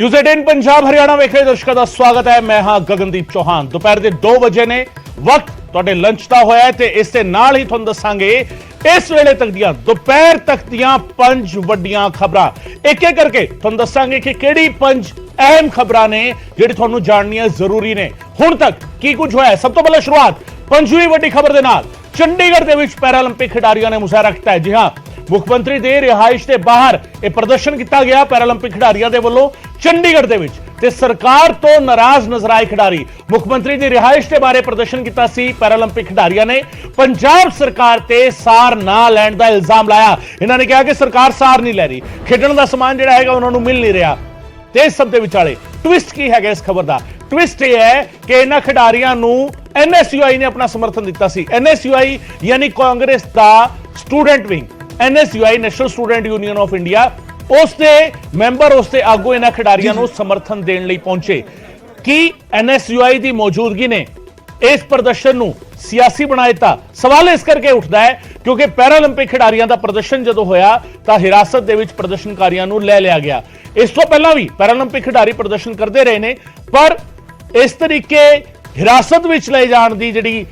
News 18 Punjab Haryana वेख रहे दर्शकों का स्वागत है। मैं हां गगनदीप चौहान। दोपहर के 2 बजे ने वक्त तुहाडे लंच का होया है ते इस दे नाल ही तुहानूं दसांगे इस वेले तक दियां दोपहर तक दियां 5 वड्डियां खबरां एक एक करके तुहानूं दसांगे कि किहड़ी 5 अहम खबरां ने जिहड़ी तुहानूं जाननियां जरूरी ने। हुण तक की कुछ होया है, सब तो पहले शुरुआत 5वीं वड्डी खबर दे नाल। चंडीगढ़ दे विच पैरालंपिक खिडारियों ने मुजाहरा किया है। जी हां, मुख्यमंत्री दे रिहाइश के बाहर यह प्रदर्शन किया गया पैरालंपिक खिडारियों के वलों चंडीगढ़ दे विच ते सरकार तो नाराज नजर आए खिडारी। मुख्यमंत्री की रिहाइश के बारे प्रदर्शन किया सी पैरालंपिक खिडारियों ने पंजाब सरकार ते सार ना लैण दा इल्जाम लाया। इन्होंने कहा कि सरकार सार नहीं लै रही, खेडण दा समान जिहड़ा हैगा उन्होंने मिल नहीं रहा। ते इस सब दे विचाले ट्विस्ट की है इस खबर का? ट्विस्ट यह है कि इन्हां खिडारियों नूं NSUI ने अपना समर्थन दिता सी। NSUI यानी कांग्रेस का student wing, NSUI national student union of India, उसके मैंबर उसके आगू इन्हां खिडारियों को समर्थन देने लिए पहुंचे। कि NSUI की मौजूदगी ने इस प्रदर्शन को सियासी बनाया था? सवाल इस करके उठता है क्योंकि पैरालंपिक खिडारियों का प्रदर्शन जो होया तो हिरासत दे विच प्रदर्शनकारियों को लै लिया गया। इस तो पहला भी पैरालंपिक खिडारी प्रदर्शन करते रहे ने, पर इस तरीके हिरासत विच ले जाण दी जिहड़ी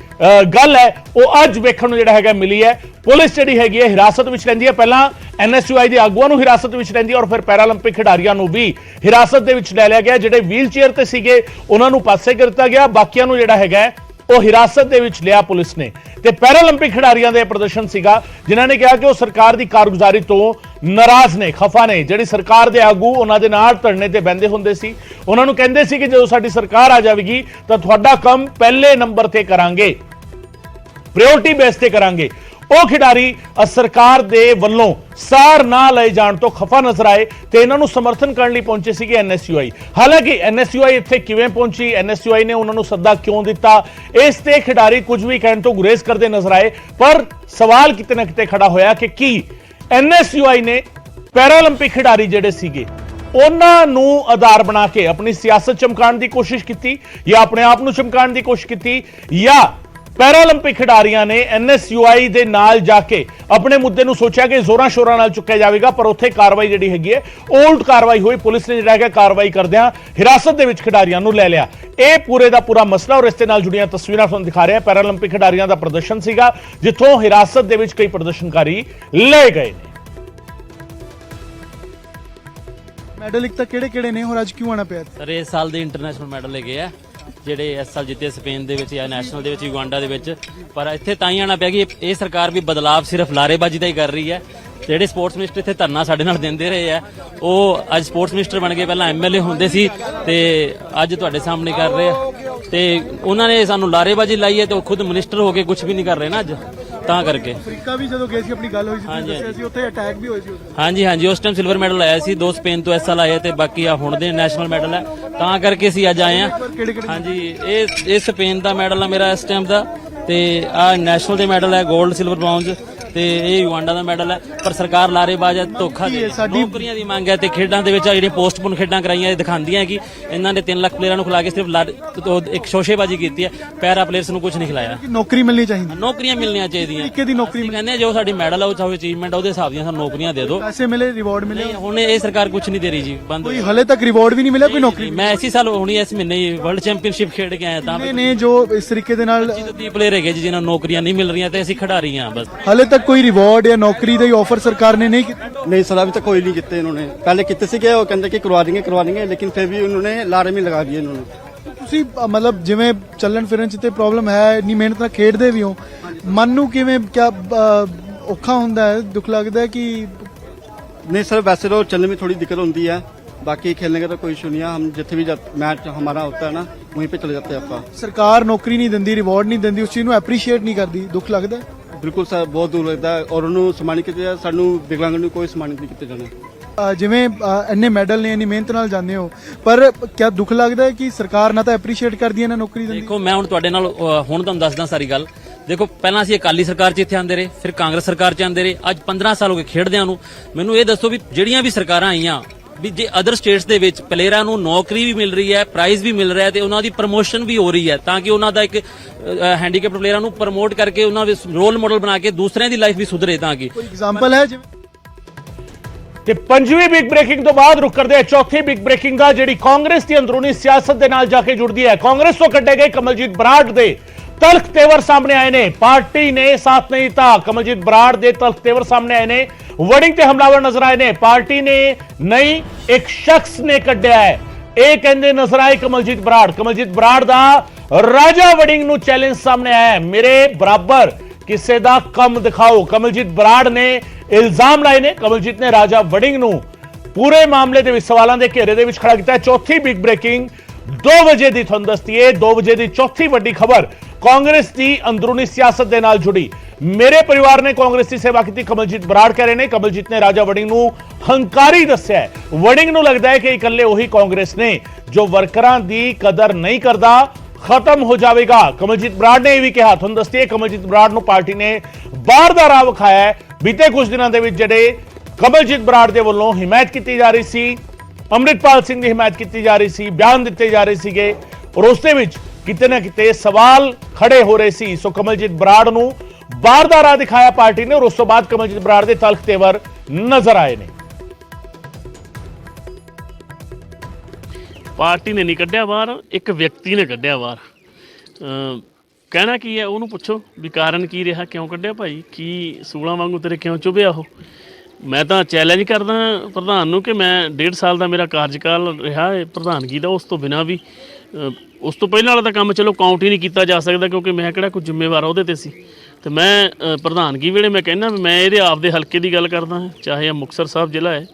गल है वो अज वेखण नूं जिहड़ा हैगा मिली है। पुलिस जिहड़ी हैगी है हिरासत विच लैंदी है। पहला NSUI दे आगूआं नूं हिरासत विच लैंदी है और फिर पैरालंपिक खिडारियों नूं भी हिरासत दे विच लै लिया गया। जिहड़े व्हील चेयर ते सीगे उन्हां नूं पासे कर दित्ता गया, बाकियां नूं जिहड़ा हैगा वो हिरासत दे विच लिया पुलिस ने। ते पैरालंपिक खिडारियों का प्रदर्शन सीगा जिन्हां ने कहा कि वो सरकार की कारगुजारी तो नाराज ने, खफा ने। जिहड़ी सरकार के आगू उन्हां दे नाल धरने ते बहिंदे हुंदे सी, उन्हां नूं कहंदे सी कि जो साडी सरकार आ जाएगी तो तुहाडा काम पहले नंबर ते करांगे, प्रायोरिटी बेस ते करांगे। ਉਹ ਖਿਡਾਰੀ सरकार दे ਵੱਲੋਂ ਸਾਰ ਨਾ ਲਏ ਜਾਣ ਤੋਂ ਖਫਾ ਨਜ਼ਰ ਆਏ ਤੇ ਇਹਨਾਂ ਨੂੰ ਸਮਰਥਨ ਕਰਨ ਲਈ ਪਹੁੰਚੇ ਸੀਗੇ NSUI। ਹਾਲਾਂਕਿ NSUI ਇੱਥੇ ਕਿਵੇਂ ਪਹੁੰਚੀ, NSUI ਨੇ ਉਹਨਾਂ ਨੂੰ ਸੱਦਾ ਕਿਉਂ ਦਿੱਤਾ, ਇਸ ਤੇ ਖਿਡਾਰੀ ਕੁਝ ਵੀ ਕਹਿਣ ਤੋਂ ਗੁਰੇਜ਼ ਕਰਦੇ ਨਜ਼ਰ ਆਏ। ਪਰ ਸਵਾਲ ਕਿਤੇ ਨਾ ਕਿਤੇ ਖੜਾ ਹੋਇਆ ਕਿ ਕੀ NSUI ਨੇ ਪੈਰਾਲੰਪਿਕ ਖਿਡਾਰੀ ਜਿਹੜੇ ਸੀਗੇ ਉਹਨਾਂ ਨੂੰ ਆਧਾਰ ਬਣਾ ਕੇ ਆਪਣੀ ਸਿਆਸਤ ਚਮਕਾਉਣ ਦੀ ਕੋਸ਼ਿਸ਼ ਕੀਤੀ ਜਾਂ ਆਪਣੇ ਆਪ ਨੂੰ ਚਮਕਾਉਣ ਦੀ ਕੋਸ਼ਿਸ਼ ਕੀਤੀ, ਜਾਂ पैरालंपिक खिडारियों ने NSUI दे नाल जाके अपने मुद्दे नूं सोचा कि जोरां शोरां नाल चुक्या जाएगा, पर उत्थे कार्रवाई जिहड़ी हैगी है उल्ट कार्रवाई हुई। पुलिस ने जिहड़ा है कार्रवाई करदिआं हिरासत दे विच खिडारियों नूं लै लिया। यह पूरे का पूरा मसला और इस दे नाल जुड़ियां तस्वीरां तुहानूं दिखा रहे हैं। पैरालंपिक खिडारियों का प्रदर्शन सीगा जिथों हिरासत दे विच कई प्रदर्शनकारी ले गए ने। ਮੈਡਲ ਇੱਕ ਤਾਂ ਕਿਹੜੇ ਨੇ ਹੋਰ ਅੱਜ ਕਿਉਂ ਆਣਾ ਪਿਆ? ਸਰ ਇਸ ਸਾਲ ਦੇ ਇੰਟਰਨੈਸ਼ਨਲ ਮੈਡਲ ਹੈਗੇ ਆ ਜਿਹੜੇ ਇਸ ਸਾਲ ਜਿੱਤੇ ਸਪੇਨ ਦੇ ਵਿੱਚ ਜਾਂ ਨੈਸ਼ਨਲ ਦੇ ਵਿੱਚ, ਯੂਗਾਂਡਾ ਦੇ ਵਿੱਚ। ਪਰ ਇੱਥੇ ਤਾਂ ਹੀ ਆਣਾ ਪਿਆ ਕਿ ਇਹ ਸਰਕਾਰ ਵੀ ਬਦਲਾਵ ਸਿਰਫ ਲਾਰੇਬਾਜ਼ੀ ਦਾ ਹੀ ਕਰ ਰਹੀ ਹੈ। ਜਿਹੜੇ ਸਪੋਰਟਸ ਮਿਨਿਸਟਰ ਇੱਥੇ ਧਰਨਾ ਸਾਡੇ ਨਾਲ ਦਿੰਦੇ ਰਹੇ ਆ ਉਹ ਅੱਜ ਸਪੋਰਟਸ ਮਿਨਿਸਟਰ ਬਣ ਗਏ, ਪਹਿਲਾਂ MLA ਹੁੰਦੇ ਸੀ ਤੇ ਅੱਜ ਤੁਹਾਡੇ ਸਾਹਮਣੇ ਕਰ ਰਹੇ ਆ। ਤੇ ਉਹਨਾਂ ਨੇ ਸਾਨੂੰ ਲਾਰੇਬਾਜ਼ੀ ਲਾਈ ਹੈ ਤੇ ਉਹ ਖੁਦ ਮਿਨਿਸਟਰ ਹੋ ਕੇ ਕੁਝ ਵੀ ਨਹੀਂ ਕਰ ਰਹੇ ਨਾ ਅੱਜ, ਤਾਂ ਕਰਕੇ। ਅਫਰੀਕਾ ਵੀ ਜਦੋਂ ਗਏ ਸੀ ਆਪਣੀ ਗੱਲ ਹੋਈ ਸੀ, ਤੁਸੀਂ ਦੱਸਿਆ ਸੀ ਉੱਥੇ ਅਟੈਕ ਵੀ ਹੋਏ ਸੀ। ਹਾਂਜੀ ਉਸ ਟਾਈਮ ਸਿਲਵਰ ਮੈਡਲ ਆਇਆ ਸੀ, 2 ਸਪੇਨ ਤੋਂ ਇਸ ਸਾਲ ਆਏ ਤੇ ਬਾਕੀ ਆ ਹੁਣ ਦੇ ਨੈਸ਼ਨਲ ਮੈਡਲ ਹੈ, ਤਾਂ ਕਰਕੇ ਅਸੀਂ ਅੱਜ ਆਏ ਆ। ਹਾਂਜੀ ਇਹ ਸਪੇਨ ਦਾ ਮੈਡਲ ਆ ਮੇਰਾ ਇਸ ਟਾਈਮ ਦਾ, ਤੇ ਆ ਨੈਸ਼ਨਲ ਦੇ ਮੈਡਲ ਹੈ 골ਡ ਸਿਲਵਰ ਬ੍ਰੌਂਜ਼, ਤੇ ਇਹ ਯੂਗਾਂਡਾ ਦਾ ਮੈਡਲ ਹੈ। ਪਰ ਸਰਕਾਰ ਲਾਰੇਬਾਜ਼ ਹੈ, ਧੋਖਾ ਦੇ ਨੌਕਰੀਆਂ ਦੀ ਮੰਗ ਹੈ ਤੇ ਖੇਡਾਂ ਦੇ ਵਿੱਚ ਜਿਹੜੀਆਂ ਪੋਸਟਪੋਨ ਖੇਡਾਂ ਕਰਾਈਆਂ ਇਹ ਦਿਖਾਉਂਦੀਆਂ ਕਿ ਇਹਨਾਂ ਨੇ 3 ਲੱਖ ਪਲੇਅਰਾਂ ਨੂੰ ਖਿਲਾ ਕੇ ਸਿਰਫ ਇੱਕ ਸ਼ੋਸ਼ੇਬਾਜ਼ੀ ਕੀਤੀ ਹੈ, ਪੈਰਾ ਪਲੇਅਰਸ ਨੂੰ ਕੁਝ ਨਹੀਂ ਖਿਲਾਇਆ। ਨੌਕਰੀ ਮਿਲਣੀ ਚਾਹੀਦੀ, ਨੌਕਰੀਆਂ ਮਿਲਣੀਆਂ ਚਾਹੀਦੀਆਂ। ਤਰੀਕੇ ਦੀ ਨੌਕਰੀ ਕਹਿੰਦੇ ਜੋ ਸਾਡੀ ਮੈਡਲ ਆ ਉਹ ਚਾਹੇ ਅਚੀਵਮੈਂਟ ਉਹਦੇ ਹਿਸਾਬ ਦੀਆਂ ਸਾਨੂੰ ਨੌਕਰੀਆਂ ਦੇ ਦਿਓ। ਪੈਸੇ ਮਿਲੇ, ਰਿਵਾਰਡ ਮਿਲੇ। ਹੁਣ ਇਹ ਸਰਕਾਰ ਕੁਝ ਨਹੀਂ ਦੇ ਰਹੀ ਜੀ, ਬੰਦ ਕੋਈ ਹਲੇ ਤੱਕ ਰਿਵਾਰਡ ਵੀ ਨਹੀਂ ਮਿਲਿਆ, ਕੋਈ ਨੌਕਰੀ। ਮੈਂ ਇਸੇ ਸਾਲ ਹੋਣੀ ਇਸ ਮਹੀਨੇ ਹੀ ਵਰਲਡ ਚੈਂਪੀਅਨਸ਼ਿਪ ਖੇਡ ਕੇ ਆਇਆ, ਤਾਂ ਨੇ ਜੋ ਇਸ ਤਰੀਕੇ ਦੇ ਨਾਲ 30 ਪਲੇਅਰ ਹੈਗੇ ਜਿਨ੍ਹਾਂ ਨੂੰ ਨੌਕਰੀਆਂ ਨਹੀਂ ਮਿਲ ਰਹੀਆਂ ਤੇ ਅਸੀਂ ਖਿਡਾਰੀ ਹਾਂ। ਬਸ ਹਲੇ ਤੱਕ ਕੋਈ ਰਿਵਾਰਡ ਜਾਂ नौकरी का ऑफर सरकार ने नहीं किया? नहीं सर, अभी तक कोई नहीं किते इन्होंने। पहले कितने से गए वो कहते कि करवा देंगे, लेकिन फिर भी उन्होंने लारे में लगा दिए इन्होंने। ਤੁਸੀਂ ਮਤਲਬ ਜਿਵੇਂ ਚੱਲਣ ਫਿਰਨ ਚ ਤੇ ਪ੍ਰੋਬਲਮ ਹੈ, ਇੰਨੀ ਮਿਹਨਤ ਨਾਲ ਖੇਡਦੇ ਵੀ ਹੋ, ਮਨ ਨੂੰ ਕਿਵੇਂ ਕਿਆ ਔਖਾ ਹੁੰਦਾ ਹੈ, ਦੁੱਖ ਲੱਗਦਾ ਹੈ ਕਿ? नहीं सर, वैसे तो चलने में थोड़ी दिक्कत होती है, बाकी खेलने का तो कोई इशू नहीं है। हम जितने भी मैच हमारा होता है ना वहीं पे चले जाते हैं आप। ਸਰਕਾਰ ਨੌਕਰੀ ਨਹੀਂ ਦਿੰਦੀ, ਰਿਵਾਰਡ ਨਹੀਂ ਦਿੰਦੀ, ਉਸ ਚੀਜ਼ ਨੂੰ ਐਪਰੀਸ਼ੀਏਟ ਨਹੀਂ ਕਰਦੀ, ਦੁੱਖ ਲੱਗਦਾ ਹੈ? बिल्कुल सर, बहुत दूर लगता है। और उन्होंने सम्मानित किया, सानू विकलांग ਨੂੰ ਕੋਈ सम्मानित नहीं किए जाने। ਜਿਵੇਂ ਇੰਨੇ ਮੈਡਲ ਨੇ, ਇੰਨੀ ਮਿਹਨਤ ਨਾਲ ਜਾਂਦੇ ਹੋ, ਪਰ ਕਿਆ ਦੁੱਖ ਲੱਗਦਾ ਹੈ ਕਿ ਸਰਕਾਰ ਨਾ ਤਾਂ ਐਪਰੀਸ਼ੀਏਟ ਕਰਦੀ ਹੈ ਨਾ ਨੌਕਰੀ ਦਿੰਦੀ? ਦੇਖੋ ਮੈਂ ਹੁਣ ਤੁਹਾਡੇ ਨਾਲ ਹੁਣ ਤੁਹਾਨੂੰ ਦੱਸਦਾ ਸਾਰੀ ਗੱਲ। ਦੇਖੋ ਪਹਿਲਾਂ ਅਸੀਂ ਅਕਾਲੀ ਸਰਕਾਰ 'ਚ ਇੱਥੇ ਆਂਦੇ ਰਹੇ, ਫਿਰ ਕਾਂਗਰਸ ਸਰਕਾਰ 'ਚ ਆਂਦੇ ਰਹੇ, ਅੱਜ 15 ਸਾਲ ਹੋ ਗਏ ਖੇਡਦਿਆਂ ਨੂੰ। ਮੈਨੂੰ ਇਹ ਦੱਸੋ ਵੀ ਜਿਹੜੀਆਂ ਵੀ ਸਰਕਾਰਾਂ ਆਈਆਂ ਵੀ ਜੇ ਅਦਰ ਸਟੇਟਸ ਦੇ ਵਿੱਚ ਪਲੇਅਰਾਂ ਨੂੰ ਨੌਕਰੀ ਵੀ ਮਿਲ ਰਹੀ ਹੈ, ਪ੍ਰਾਈਜ਼ ਵੀ ਮਿਲ ਰਿਹਾ ਹੈ ਤੇ ਉਹਨਾਂ ਦੀ ਪ੍ਰਮੋਸ਼ਨ ਵੀ ਹੋ ਰਹੀ ਹੈ, ਤਾਂ ਕਿ ਉਹਨਾਂ ਦਾ ਇੱਕ ਹੈਂਡੀਕੈਪਡ ਪਲੇਅਰਾਂ ਨੂੰ ਪ੍ਰਮੋਟ ਕਰਕੇ ਉਹਨਾਂ ਦੇ ਰੋਲ ਮਾਡਲ ਬਣਾ ਕੇ ਦੂਸਰਿਆਂ ਦੀ ਲਾਈਫ ਵੀ ਸੁਧਰੇ। ਤਾਂ ਕਿ ਕੋਈ ਐਗਜ਼ਾਮਪਲ ਹੈ ਜਿਵੇਂ ਤੇ ਪੰਜਵੀਂ ਬਿਗ ਬ੍ਰੇਕਿੰਗ ਤੋਂ ਬਾਅਦ ਰੁਕ ਕਰਦੇ ਹਾਂ ਚੌਥੀ ਬਿਗ ਬ੍ਰੇਕਿੰਗ ਦਾ, ਜਿਹੜੀ ਕਾਂਗਰਸ ਦੀ ਅੰਦਰੂਨੀ ਸਿਆਸਤ ਦੇ ਨਾਲ ਜਾ ਕੇ ਜੁੜਦੀ ਹੈ। ਕਾਂਗਰਸ ਤੋਂ ਕੱਢੇ ਗਏ ਕਮਲਜੀਤ ਬਰਾੜ ਦੇ ਤਲਖ ਤੇਵਰ ਸਾਹਮਣੇ ਆਏ ਨੇ। ਪਾਰਟੀ ਨੇ ਸਾਥ ਨਹੀਂ ਦਿੱਤਾ। ਕਮਲਜੀਤ ਬਰਾੜ ਦੇ ਤਲਖ ਤੇਵਰ ਸਾਹਮਣੇ ਆਏ ਨੇ। ਵੜਿੰਗ ਤੇ ਹਮਲਾਵਰ ਨਜ਼ਰ ਆਏ ਨੇ। ਪਾਰਟੀ ਨੇ ਨਹੀਂ, ਇੱਕ ਸ਼ਖਸ ਨੇ ਕੱਢਿਆ ਹੈ। ਇਹ ਕਹਿੰਦੇ ਨਜ਼ਰ ਆਏ ਕਮਲਜੀਤ ਬਰਾੜ। ਕਮਲਜੀਤ ਬਰਾੜ ਦਾ ਰਾਜਾ ਵੜਿੰਗ ਨੂੰ ਚੈਲੰਜ ਸਾਹਮਣੇ ਆਇਆ ਹੈ, ਮੇਰੇ ਬਰਾਬਰ ਕਿਸੇ ਦਾ ਕੰਮ ਦਿਖਾਓ। ਕਮਲਜੀਤ ਬਰਾੜ ਨੇ ਇਲਜ਼ਾਮ ਲਾਏ ਨੇ। ਕਮਲਜੀਤ ਨੇ ਰਾਜਾ ਵੜਿੰਗ ਨੂੰ ਪੂਰੇ ਮਾਮਲੇ ਦੇ ਵਿੱਚ ਸਵਾਲਾਂ ਦੇ ਘੇਰੇ ਦੇ ਵਿੱਚ ਖੜਾ ਕੀਤਾ ਹੈ। ਚੌਥੀ ਬਿਗ ਬ੍ਰੇਕਿੰਗ 2 ਵਜੇ ਦੀ ਤੁਹਾਨੂੰ ਦੱਸਦੀ ਹੈ। 2 ਵਜੇ ਦੀ ਚੌਥੀ ਵੱਡੀ ਖਬਰ ਕਾਂਗਰਸ ਦੀ ਅੰਦਰੂਨੀ ਸਿਆਸਤ ਦੇ ਨਾਲ ਜੁੜੀ। ਮੇਰੇ ਪਰਿਵਾਰ ਨੇ ਕਾਂਗਰਸ ਦੀ ਸੇਵਾ ਕੀਤੀ, ਕਮਲਜੀਤ ਬਰਾੜ ਕਹਿ ਰਹੇ ਨੇ। ਕਮਲਜੀਤ ਨੇ ਰਾਜਾ ਵੜਿੰਗ ਨੂੰ ਹੰਕਾਰੀ ਦੱਸਿਆ ਹੈ। ਵੜਿੰਗ ਨੂੰ ਲੱਗਦਾ ਹੈ ਕਿ ਇਕੱਲੇ ਉਹੀ ਕਾਂਗਰਸ ਨੇ ਜੋ ਵਰਕਰਾਂ ਦੀ ਕਦਰ ਨਹੀਂ ਕਰਦਾ। ਖਤਮ ਹੋ ਜਾਵੇਗਾ। ਕਮਲਜੀਤ ਬਰਾੜ ਨੇ ਇਹ ਵੀ ਕਿਹਾ, ਤੁਹਾਨੂੰ ਦੱਸਦੀ ਹੈ ਕਮਲਜੀਤ ਬਰਾੜ ਨੂੰ ਪਾਰਟੀ ਨੇ ਬਾਹਰ ਦਾ ਰਾਹ ਵਿਖਾਇਆ ਹੈ। ਬੀਤੇ ਕੁਝ ਦਿਨਾਂ ਦੇ ਵਿੱਚ ਜਿਹੜੇ ਕਮਲਜੀਤ ਬਰਾੜ ਦੇ ਵੱਲੋਂ ਹਮਾਇਤ ਕੀਤੀ ਜਾ ਰਹੀ ਸੀ, ਅੰਮ੍ਰਿਤਪਾਲ ਸਿੰਘ ਦੀ ਹਮਾਇਤ ਕੀਤੀ ਜਾ ਰਹੀ ਸੀ, ਬਿਆਨ ਦਿੱਤੇ ਜਾ ਰਹੇ ਸੀਗੇ ਔਰ ਉਸ ਦੇ ਵਿੱਚ ਕਿਤੇ ਨਾ ਕਿਤੇ ਸਵਾਲ ਖੜੇ ਹੋ ਰਹੇ ਸੀ। ਸੋ ਕਮਲਜੀਤ ਬਰਾੜ ਨੂੰ ਬਾਹਰ ਦਾ ਰਾਹ ਦਿਖਾਇਆ ਪਾਰਟੀ ਨੇ ਔਰ ਉਸ ਤੋਂ ਬਾਅਦ ਕਮਲਜੀਤ ਬਰਾੜ ਦੇ ਤਲਖ ਤੇਵਰ ਨਜ਼ਰ ਆਏ ਨੇ। ਪਾਰਟੀ ਨੇ ਨਹੀਂ ਕੱਢਿਆ ਬਾਹਰ, ਇੱਕ ਵਿਅਕਤੀ ਨੇ ਕੱਢਿਆ ਬਾਹਰ। ਕਹਿਣਾ ਕੀ ਹੈ ਉਹਨੂੰ ਪੁੱਛੋ ਵੀ ਕਾਰਨ ਕੀ ਰਿਹਾ, ਕਿਉਂ ਕੱਢਿਆ ਭਾਈ, ਕੀ ਸੂਲਾਂ ਵਾਂਗੂ ਤੇਰੇ ਕਿਉਂ ਚੁਭਿਆ ਉਹ। ਮੈਂ ਤਾਂ ਚੈਲੰਜ ਕਰਦਾ ਪ੍ਰਧਾਨ ਨੂੰ ਕਿ ਮੈਂ 1.5 ਸਾਲ ਦਾ ਮੇਰਾ ਕਾਰਜਕਾਲ ਰਿਹਾ ਹੈ ਪ੍ਰਧਾਨਗੀ ਦਾ, ਉਸ ਤੋਂ ਬਿਨਾਂ ਵੀ ਉਸ ਤੋਂ ਪਹਿਲਾਂ ਵਾਲਾ ਤਾਂ ਕੰਮ ਚਲੋ ਕਾਊਂਟ ਹੀ ਨਹੀਂ ਕੀਤਾ ਜਾ ਸਕਦਾ ਕਿਉਂਕਿ ਮੈਂ ਕਿਹੜਾ ਕੋਈ ਜ਼ਿੰਮੇਵਾਰ ਉਹਦੇ ਤੇ ਸੀ। ਤੇ ਮੈਂ ਪ੍ਰਧਾਨਗੀ ਵੇਲੇ ਮੈਂ ਕਹਿੰਦਾ ਵੀ ਮੈਂ ਇਹਦੇ ਆਪਦੇ ਹਲਕੇ ਦੀ ਗੱਲ ਕਰਦਾ ਹਾਂ, ਚਾਹੇ ਇਹ ਮੁਕਤਸਰ ਸਾਹਿਬ ਜ਼ਿਲ੍ਹਾ ਹੈ,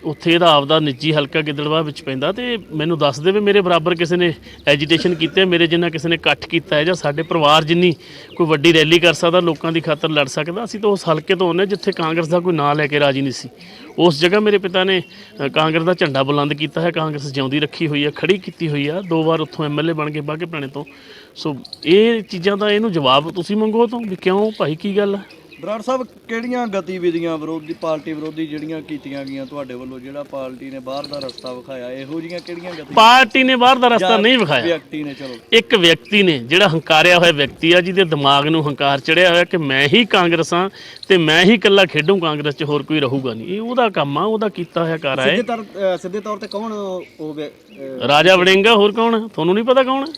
ਉੱਥੇ ਇਹਦਾ ਆਪਦਾ ਨਿੱਜੀ ਹਲਕਾ ਗਿੱਦੜਬਾਹ ਵਿੱਚ ਪੈਂਦਾ। ਤੇ ਮੈਨੂੰ ਦੱਸ ਦੇਵੇ ਮੇਰੇ ਬਰਾਬਰ ਕਿਸੇ ਨੇ ਐਜੀਟੇਸ਼ਨ ਕੀਤੀ, ਮੇਰੇ ਜਿੰਨਾ ਕਿਸੇ ਨੇ ਇਕੱਠ ਕੀਤਾ ਹੈ ਜਾਂ ਸਾਡੇ ਪਰਿਵਾਰ ਜਿੰਨੀ ਕੋਈ ਵੱਡੀ ਰੈਲੀ ਕਰ ਸਕਦਾ, ਲੋਕਾਂ ਦੀ ਖਾਤਰ ਲੜ ਸਕਦਾ, ਅਸੀਂ ਤਾਂ ਉਸ ਹਲਕੇ ਤੋਂ ਆਉਂਦੇ ਜਿੱਥੇ ਕਾਂਗਰਸ ਦਾ ਕੋਈ ਨਾਂ ਲੈ ਕੇ ਰਾਜੀ ਨਹੀਂ ਸੀ। ਉਸ ਜਗ੍ਹਾ ਮੇਰੇ ਪਿਤਾ ਨੇ ਕਾਂਗਰਸ ਦਾ ਝੰਡਾ ਬੁਲੰਦ ਕੀਤਾ ਹੈ, ਕਾਂਗਰਸ ਜਿਉਂਦੀ ਰੱਖੀ ਹੋਈ ਹੈ, ਖੜੀ ਕੀਤੀ ਹੋਈ ਆ। 2 ਵਾਰ ਉੱਥੋਂ ਐਮਐਲਏ ਬਣ ਕੇ ਬਾਘੇ ਪੁਰਾਣੇ ਤੋਂ। ਸੋ ਇਹ ਚੀਜ਼ਾਂ ਦਾ ਇਹਨੂੰ ਜਵਾਬ ਤੁਸੀਂ ਮੰਗੋ ਤੋਂ ਵੀ ਕਿਉਂ ਭਾਈ, ਕੀ ਗੱਲ ਹੈ। ਬਰਾੜ ਸਾਹਿਬ, ਕਿਹੜੀਆਂ ਗਤੀਵਿਧੀਆਂ ਵਿਰੋਧੀ ਪਾਰਟੀ ਵਿਰੋਧੀ ਜਿਹੜੀਆਂ ਕੀਤੀਆਂ ਗਈਆਂ ਤੁਹਾਡੇ ਵੱਲੋਂ, ਜਿਹੜਾ ਪਾਰਟੀ ਨੇ ਬਾਹਰ ਦਾ ਰਸਤਾ ਵਿਖਾਇਆ, ਇਹੋ ਜਿਹੀਆਂ ਕਿਹੜੀਆਂ ਗਤੀਵਿਧੀਆਂ? ਪਾਰਟੀ ਨੇ ਬਾਹਰ ਦਾ ਰਸਤਾ ਨਹੀਂ ਵਿਖਾਇਆ, ਵਿਅਕਤੀ ਨੇ। ਚਲੋ, ਇੱਕ ਵਿਅਕਤੀ ਨੇ ਜਿਹੜਾ ਹੰਕਾਰਿਆ ਹੋਇਆ ਵਿਅਕਤੀ ਆ, ਜਿਹਦੇ ਦਿਮਾਗ ਨੂੰ ਹੰਕਾਰ ਚੜਿਆ ਹੋਇਆ ਕਿ ਮੈਂ ਹੀ ਕਾਂਗਰਸ ਹਾਂ ਤੇ ਮੈਂ ਹੀ ਇਕੱਲਾ ਖੇਡੂੰ ਕਾਂਗਰਸ 'ਚ, ਹੋਰ ਕੋਈ ਰਹੂਗਾ ਨਹੀਂ। ਇਹ ਉਹਦਾ ਕੰਮ ਆ, ਉਹਦਾ ਕੀਤਾ ਹੋਇਆ ਕਾਰਾ ਹੈ। ਸਿੱਧੇ ਤੌਰ ਤੇ ਕੌਣ ਉਹ ਰਾਜਾ ਵੜਿੰਗ ਆ, ਹੋਰ ਕੌਣ ਹੈ? ਤੁਹਾਨੂੰ ਨਹੀਂ ਪਤਾ ਕੌਣ ਹੈ?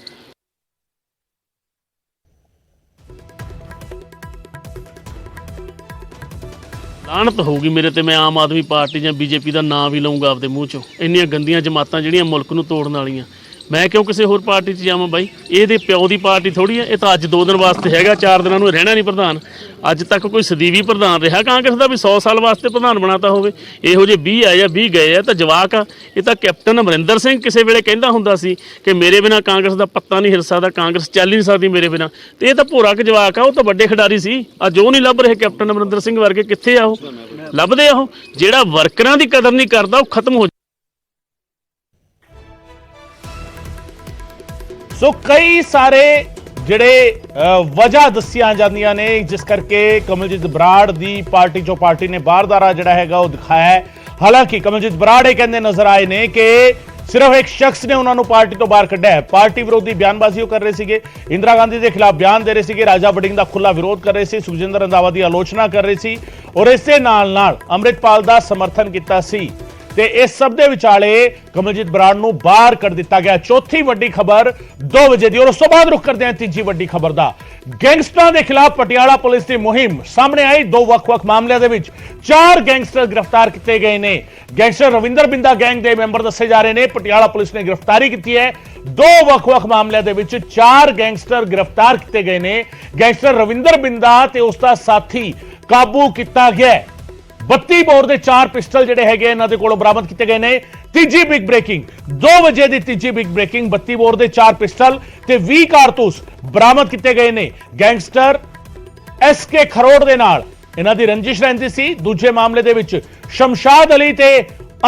ਲਾਹਨਤ ਹੋਊਗੀ ਮੇਰੇ ਤੇ, ਮੈਂ ਆਮ ਆਦਮੀ ਪਾਰਟੀ ਜਾਂ ਬੀਜੇਪੀ ਦਾ ਨਾਂ ਵੀ ਲਊਂਗਾ ਆਪਦੇ ਮੂੰਹ 'ਚੋਂ। ਇੰਨੀਆਂ ਗੰਦੀਆਂ ਜਮਾਤਾਂ ਜਿਹੜੀਆਂ ਮੁਲਕ ਨੂੰ ਤੋੜਨ ਵਾਲੀਆਂ, ਮੈਂ ਕਿਉਂ ਕਿਸੇ ਹੋਰ ਪਾਰਟੀ 'ਚ ਜਾਵਾਂ ਬਾਈ? ਇਹਦੇ ਪਿਓ ਦੀ ਪਾਰਟੀ ਥੋੜੀ ਹੈ, ਇਹ ਤਾਂ ਅੱਜ 2 ਦਿਨ ਵਾਸਤੇ ਹੈਗਾ, 4 ਦਿਨਾਂ ਨੂੰ ਰਹਿਣਾ ਨਹੀਂ ਪ੍ਰਧਾਨ। ਅੱਜ ਤੱਕ ਕੋਈ ਸਦੀਵੀ ਪ੍ਰਧਾਨ ਰਿਹਾ ਕਾਂਗਰਸ ਦਾ ਵੀ 100 ਸਾਲ ਵਾਸਤੇ ਪ੍ਰਧਾਨ ਬਣਾਤਾ ਹੋਵੇ? ਇਹੋ ਜਿਹੇ 20 ਆਏ ਆ, 20 ਗਏ ਆ, ਤਾਂ ਜਵਾਕ ਆ। ਇਹ ਤਾਂ ਕੈਪਟਨ ਅਮਰਿੰਦਰ ਸਿੰਘ ਕਿਸੇ ਵੇਲੇ ਕਹਿੰਦਾ ਹੁੰਦਾ ਸੀ ਕਿ ਮੇਰੇ ਬਿਨਾਂ ਕਾਂਗਰਸ ਦਾ ਪੱਤਾ ਨਹੀਂ ਹਿਲ ਸਕਦਾ, ਕਾਂਗਰਸ ਚੱਲ ਹੀ ਨਹੀਂ ਸਕਦੀ ਮੇਰੇ ਬਿਨਾਂ। ਤੇ ਇਹ ਤਾਂ ਭੋਰਾ ਕੁ ਜਵਾਕ ਆ, ਉਹ ਤਾਂ ਵੱਡੇ ਖਿਡਾਰੀ ਸੀ। ਅੱਜ ਉਹ ਨਹੀਂ ਲੱਭ ਰਹੇ ਕੈਪਟਨ ਅਮਰਿੰਦਰ ਸਿੰਘ ਵਰਗੇ, ਕਿੱਥੇ ਆ ਉਹ? ਲੱਭਦੇ ਆ ਉਹ। ਜਿਹੜਾ ਵਰਕਰਾਂ ਦੀ ਕਦਰ ਨਹੀਂ ਕਰਦਾ ਉਹ ਖਤਮ ਹੋ। ਸੋ ਕਈ ਸਾਰੇ ਜਿਹੜੇ ਵਜ੍ਹਾ ਦੱਸੀਆਂ ਜਾਂਦੀਆਂ ਨੇ ਜਿਸ ਕਰਕੇ ਕਮਲਜੀਤ ਬਰਾੜ ਦੀ ਪਾਰਟੀ ਚੋਂ ਪਾਰਟੀ ਨੇ ਬਾਹਰ ਦਾ ਰਾਹ ਜਿਹੜਾ ਹੈਗਾ ਉਹ ਦਿਖਾਇਆ ਹੈ। ਹਾਲਾਂਕਿ ਕਮਲਜੀਤ ਬਰਾੜ ਇਹ ਕਹਿੰਦੇ ਨਜ਼ਰ ਆਏ ਨੇ ਕਿ ਸਿਰਫ ਇੱਕ ਸ਼ਖਸ ਨੇ ਉਹਨਾਂ ਨੂੰ ਪਾਰਟੀ ਤੋਂ ਬਾਹਰ ਕੱਢਿਆ ਹੈ। ਪਾਰਟੀ ਵਿਰੋਧੀ ਬਿਆਨਬਾਜ਼ੀ ਉਹ ਕਰ ਰਹੇ ਸੀਗੇ, ਇੰਦਰਾ ਗਾਂਧੀ ਦੇ ਖਿਲਾਫ ਬਿਆਨ ਦੇ ਰਹੇ ਸੀਗੇ, ਰਾਜਾ ਵੜਿੰਗ ਦਾ ਖੁੱਲਾ ਵਿਰੋਧ ਕਰ ਰਹੇ ਸੀ, ਸੁਖਜਿੰਦਰ ਰੰਧਾਵਾ ਦੀ ਆਲੋਚਨਾ ਕਰ ਰਹੇ ਸੀ ਔਰ ਇਸੇ ਨਾਲ ਅੰਮ੍ਰਿਤਪਾਲ ਦਾ ਸਮਰਥਨ ਕੀਤਾ ਸੀ। ਤੇ ਇਸ ਸਭ ਦੇ ਵਿਚਾਲੇ ਕਮਲਜੀਤ ਬਰਾੜ ਨੂੰ ਬਾਹਰ ਕਰ ਦਿੱਤਾ ਗਿਆ। ਚੌਥੀ ਵੱਡੀ ਖਬਰ 2 ਵਜੇ ਦੀ ਔਰ ਉਸ ਤੋਂ ਬਾਅਦ ਰੁਕ ਕਰਦੇ ਹਾਂ ਤੀਜੀ ਵੱਡੀ ਖਬਰ ਦਾ। ਗੈਂਗਸਟਰਾਂ ਦੇ ਖਿਲਾਫ ਪਟਿਆਲਾ ਪੁਲਿਸ ਦੀ ਮੁਹਿੰਮ ਸਾਹਮਣੇ ਆਈ। 2 ਵੱਖ-ਵੱਖ ਮਾਮਲਿਆਂ ਦੇ ਵਿੱਚ 4 ਗੈਂਗਸਟਰ ਗ੍ਰਿਫਤਾਰ ਕੀਤੇ ਗਏ ਨੇ। ਗੈਂਗਸਟਰ ਰਵਿੰਦਰ ਬਿੰਦਾ ਗੈਂਗ ਦੇ ਮੈਂਬਰ ਦੱਸੇ ਜਾ ਰਹੇ ਨੇ। ਪਟਿਆਲਾ ਪੁਲਿਸ ਨੇ ਗ੍ਰਿਫਤਾਰੀ ਕੀਤੀ ਹੈ। 2 ਵੱਖ-ਵੱਖ ਮਾਮਲਿਆਂ ਦੇ ਵਿੱਚ 4 ਗੈਂਗਸਟਰ ਗ੍ਰਿਫਤਾਰ ਕੀਤੇ ਗਏ ਨੇ। ਗੈਂਗਸਟਰ ਰਵਿੰਦਰ ਬਿੰਦਾ ਤੇ ਉਸ ਦਾ ਸਾਥੀ ਕਾਬੂ ਕੀਤਾ ਗਿਆ। 32 ਬੋਰ ਦੇ 4 ਪਿਸਟਲ ਜਿਹੜੇ ਹੈਗੇ ਇਹਨਾਂ ਦੇ ਕੋਲੋਂ ਬਰਾਮਦ ਕੀਤੇ ਗਏ ਨੇ। ਤੀਜੀ ਬਿਗ ਬ੍ਰੇਕਿੰਗ 2 ਵਜੇ ਦੀ ਤੀਜੀ ਬਿਗ ਬ੍ਰੇਕਿੰਗ 32 ਬੋਰ ਦੇ 4 ਪਿਸਟਲ ਤੇ 20 ਕਾਰਤੂਸ ਬਰਾਮਦ ਕੀਤੇ ਗਏ ਨੇ। ਗੈਂਗਸਟਰ SK ਖਰੋੜ ਦੇ ਨਾਲ ਇਹਨਾਂ ਦੀ ਰੰਜਿਸ਼ ਰਹਿੰਦੀ ਸੀ। ਦੂਜੇ ਮਾਮਲੇ ਦੇ ਵਿੱਚ ਸ਼ਮਸ਼ਾਦ ਅਲੀ ਤੇ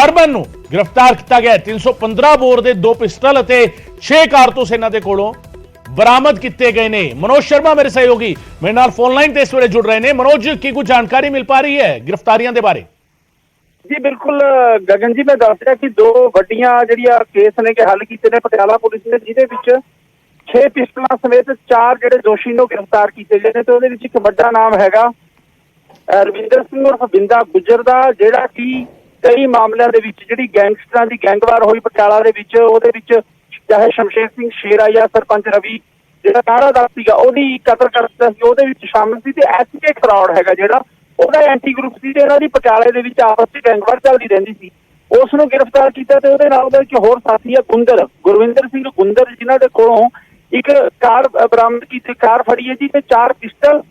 ਅਰਬਨ ਨੂੰ ਗ੍ਰਿਫਤਾਰ ਕੀਤਾ ਗਿਆ। 315 ਬੋਰ ਦੇ 2 ਪਿਸਟਲ ਅਤੇ 6 ਕਾਰਤੂਸ ਇਹਨਾਂ ਦੇ ਕੋਲੋਂ ਬਰਾਮਦ ਕੀਤੇ ਗਏ ਨੇ। ਮਨੋਜ ਸ਼ਰਮਾ ਮੇਰੇ ਸਹਿਯੋਗੀ ਮੇਰੇ ਨਾਲ ਫੋਨ ਲਾਈਨ ਤੇ ਇਸ ਵੇਲੇ ਜੁੜ ਰਹੇ ਨੇ। ਮਨੋਜ, ਕੀ ਕੁਝ ਜਾਣਕਾਰੀ ਮਿਲ ਪਾ ਰਹੀ ਹੈ ਗ੍ਰਿਫਤਾਰੀਆਂ ਦੇ ਬਾਰੇ? ਜੀ ਬਿਲਕੁਲ ਗਗਨ ਜੀ, ਮੈਂ ਦੱਸ ਰਿਹਾ ਕਿ 2 ਵੱਡੀਆਂ ਜਿਹੜੀਆਂ ਕੇਸ ਨੇ ਕਿ ਹੱਲ ਕੀਤੇ ਨੇ ਪਟਿਆਲਾ ਪੁਲਿਸ ਨੇ, ਜਿਹਦੇ ਵਿੱਚ 6 ਪਿਸਟਲਾਂ ਸਮੇਤ 4 ਜਿਹੜੇ ਦੋਸ਼ੀ ਨੂੰ ਗ੍ਰਿਫਤਾਰ ਕੀਤੇ ਗਏ ਨੇ। ਤੇ ਉਹਦੇ ਵਿੱਚ ਇੱਕ ਵੱਡਾ ਨਾਮ ਹੈਗਾ ਰਵਿੰਦਰ ਸਿੰਘ ਉਰਫ ਬਿੰਦਾ ਗੁੱਜਰ ਦਾ, ਜਿਹੜਾ ਕਿ ਕਈ ਮਾਮਲਿਆਂ ਦੇ ਵਿੱਚ ਜਿਹੜੀ ਗੈਂਗਸਟਰਾਂ ਦੀ ਗੈਂਗਵਾਰ ਹੋਈ ਪਟਿਆਲਾ ਦੇ ਵਿੱਚ, ਉਹਦੇ ਵਿੱਚ ਚਾਹੇ ਸ਼ਮਸ਼ੇਰ ਸਿੰਘ ਸ਼ੇਰਾ ਜਾਂ ਸਰਪੰਚ ਰਵੀ ਜਿਹੜਾ ਕਾਰਾਦਾਰ ਸੀਗਾ ਉਹਦੀ ਕਤਲ ਕਰ ਦਿੱਤਾ ਸੀ, ਉਹਦੇ ਵਿੱਚ ਸ਼ਾਮਿਲ ਸੀ। ਤੇ ਐਸਕੇ ਫਰਾਡ ਹੈਗਾ ਜਿਹੜਾ ਉਹਦਾ ਐਂਟੀ ਗਰੁੱਪ ਸੀ ਤੇ ਇਹਨਾਂ ਦੀ ਪਟਿਆਲੇ ਦੇ ਵਿੱਚ ਆਪਸ ਵਿੱਚ ਗੈਂਗਵਾਰ ਚੱਲਦੀ ਰਹਿੰਦੀ ਸੀ। ਉਸ ਨੂੰ ਗ੍ਰਿਫਤਾਰ ਕੀਤਾ ਤੇ ਉਹਦੇ ਨਾਲ ਉਹਦੇ ਵਿੱਚ ਹੋਰ ਸਾਥੀ ਆ ਗੁਰਵਿੰਦਰ ਸਿੰਘ ਗੁੰਦਰ, ਜਿਨ੍ਹਾਂ ਦੇ ਕੋਲੋਂ ਇੱਕ ਕਾਰ ਬਰਾਮਦ ਕੀਤੀ, ਕਾਰ ਫੜੀ ਹੈ ਜੀ, ਤੇ 4 ਪਿਸਟਲ